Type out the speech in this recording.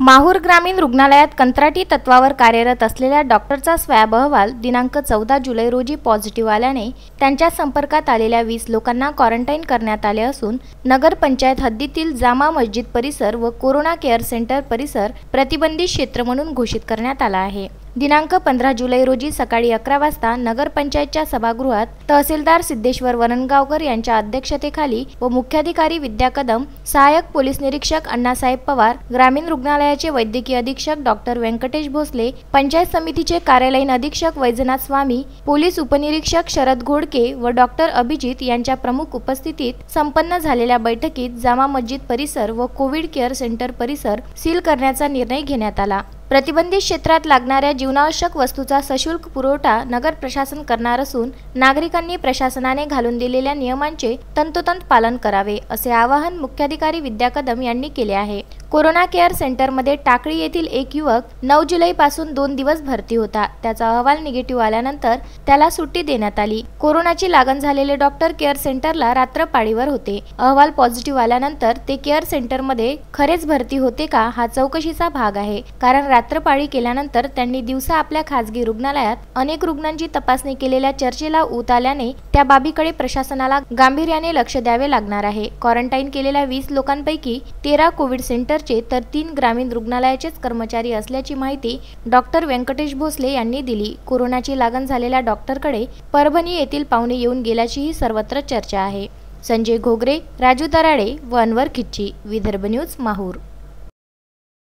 माहूर ग्रामीण रुग्णालयात कंत्राटी तत्वावर कार्यरत असलेल्या डॉक्टरचा स्वॅब अहवाल दिनांक 14 जुलै रोजी पॉझिटिव्ह आल्याने त्यांच्या संपर्कात आलेल्या 20 लोकांना क्वारंटाईन करण्यात आले असून नगर पंचायत हद्दीतील जामा मस्जिद परिसर व कोरोना केअर सेंटर परिसर प्रतिबंधित क्षेत्र म्हणून घोषित करण्यात आला आहे। दिनांक 15 जुलै रोजी सकाळी 11 वाजता नगरपंचायतच्या सभागृहात तहसीलदार सिद्धेश्वर वरणगावकर यांच्या अध्यक्षतेखाली व मुख्याधिकारी विद्या कदम, सहाय्यक पोलीस निरीक्षक अण्णासाहेब पवार, ग्रामीण रुग्णालयाचे वैद्यकीय अधीक्षक डॉक्टर व्यंकटेश भोसले, पंचायत समितीचे कार्यालयीन अधीक्षक वैजनाथ स्वामी, पोलीस उपनिरीक्षक शरद घोडके व डॉक्टर अभिजित यांच्या प्रमुख उपस्थितीत संपन्न झालेल्या बैठकीत जामा मस्जिद परिसर व कोविड केअर सेंटर परिसर सील करण्याचा निर्णय घेण्यात आला। प्रतिबंधित क्षेत्रात लागणाऱ्या जीवनावश्यक वस्तूचा सशुल्क पुरवठा नगर प्रशासन करणार असून नागरिकांनी प्रशासनाने घालून दिलेल्या नियमांचे तंतोतंत पालन करावे असे आवाहन मुख्याधिकारी विद्या कदम यांनी केले आहे। कोरोना केअर सेंटरमध्ये टाकळी येथील एक युवक 9 जुलैपासून 2 दिवस भरती होता। त्याचा अहवाल निगेटिव्ह आल्यानंतर त्याला सुट्टी देण्यात आली। कोरोनाची लागण झालेले डॉक्टर केअर सेंटरला रात्रपाळीवर होते। अहवाल पॉझिटिव्ह आल्यानंतर ते केअर सेंटरमध्ये खरेच भरती होते का हा चौकशीचा भाग आहे, कारण रात्रपाळी केल्यानंतर त्यांनी दिवसा आपल्या खासगी रुग्णालयात अनेक रुग्णांची तपासणी केलेल्या चर्चेला ऊत आल्याने त्या बाबीकडे प्रशासनाला गांभीर्याने लक्ष द्यावे लागणार आहे। क्वारंटाईन केलेल्या 20 लोकांपैकी 13 कोविड सेंटरचे तर 3 ग्रामीण रुग्णालयाचेच कर्मचारी असल्याची माहिती डॉक्टर व्यंकटेश भोसले यांनी दिली। कोरोनाची लागण झालेल्या डॉक्टरकडे परभणी येथील पाहुणे येऊन गेल्याचीही सर्वत्र चर्चा आहे। संजय घोगरे, राजू दराडे व अनवर खिच्ची, विदर्भ न्यूज, माहूर।